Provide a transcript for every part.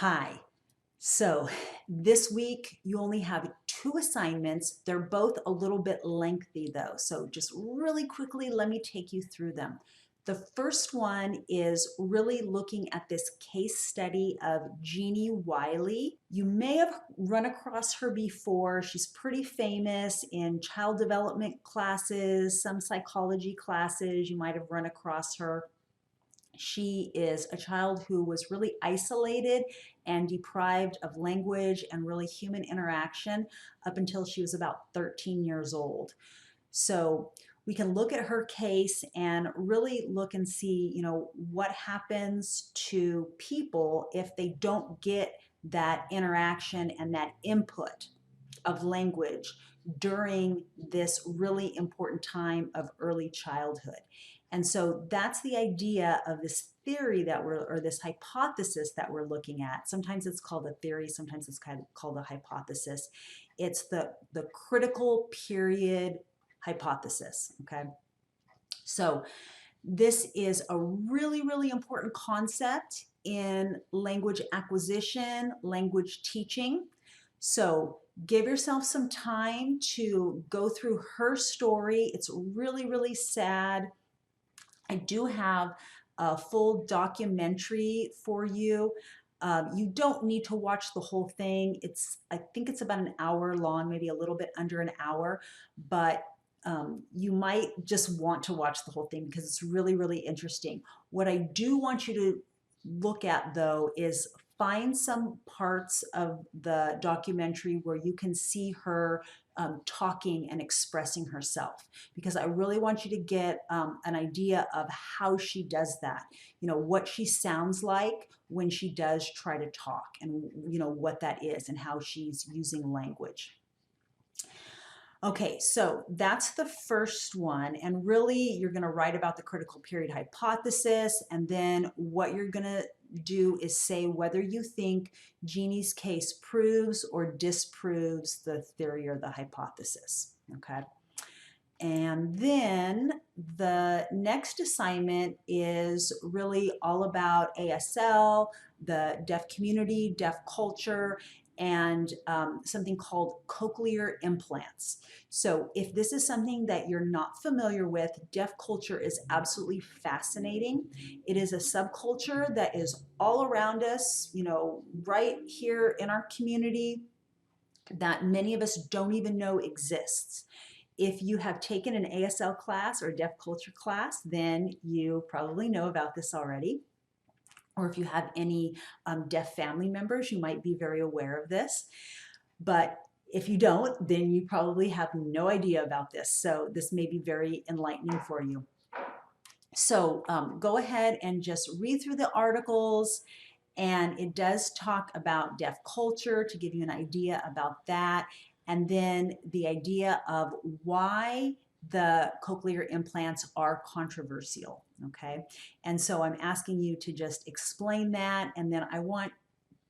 Hi. So this week you only have two assignments. They're both a little bit lengthy though. So just really quickly, let me take you through them. The first one is really looking at this case study of Jeannie Wiley. You may have run across her before. She's pretty famous in child development classes, some psychology classes. You might have run across her. She is a child who was really isolated and deprived of language and really human interaction up until she was about 13 years old. So we can look at her case and really look and see, what happens to people if they don't get that interaction and that input of language during this really important time of early childhood. And so that's the idea of this theory or this hypothesis that we're looking at. Sometimes it's called a theory, sometimes it's kind of called a hypothesis. It's the critical period hypothesis, okay? So this is a really, really important concept in language acquisition, language teaching. So give yourself some time to go through her story. It's really, really sad. I do have a full documentary for you. You don't need to watch the whole thing. I think it's about an hour long, maybe a little bit under an hour, but you might just want to watch the whole thing because it's really, really interesting. What I do want you to look at though is find some parts of the documentary where you can see her talking and expressing herself, because I really want you to get an idea of how she does that, what she sounds like when she does try to talk, and what that is and how she's using language. Okay, so that's the first one, and really you're going to write about the critical period hypothesis, and then what you're going to do is say whether you think Jeannie's case proves or disproves the theory or the hypothesis, okay? And then the next assignment is really all about ASL, the deaf community, deaf culture, and something called cochlear implants. So if this is something that you're not familiar with, deaf culture is absolutely fascinating. It is a subculture that is all around us, right here in our community, that many of us don't even know exists. If you have taken an ASL class or deaf culture class, then you probably know about this already. Or if you have any deaf family members, you might be very aware of this. But if you don't, then you probably have no idea about this. So this may be very enlightening for you. So go ahead and just read through the articles. And it does talk about deaf culture to give you an idea about that. And then the idea of why the cochlear implants are controversial, okay? And so I'm asking you to just explain that, and then I want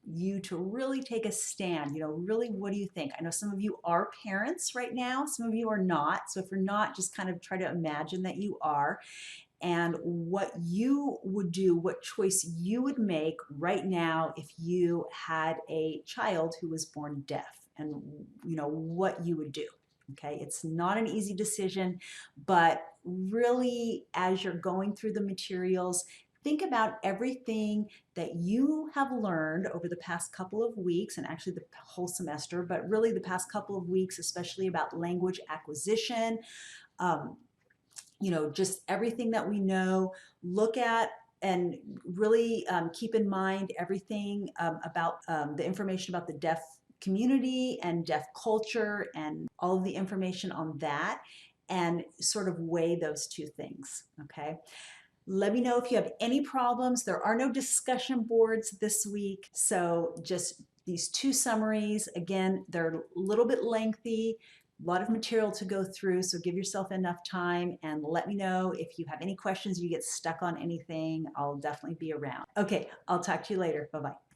you to really take a stand, really, what do you think? I know some of you are parents right now, some of you are not. So if you're not, just kind of try to imagine that you are, and what you would do, what choice you would make right now if you had a child who was born deaf, and what you would do. Okay, it's not an easy decision, but really, as you're going through the materials, think about everything that you have learned over the past couple of weeks, and actually the whole semester, but really the past couple of weeks, especially about language acquisition. Just everything that we know, look at and really keep in mind everything about the information about the deaf community and deaf culture and all of the information on that, and sort of weigh those two things, okay? Let me know if you have any problems. There are no discussion boards this week, so just these two summaries. Again, they're a little bit lengthy, a lot of material to go through, so give yourself enough time, and let me know if you have any questions, you get stuck on anything. I'll definitely be around. Okay, I'll talk to you later. Bye-bye.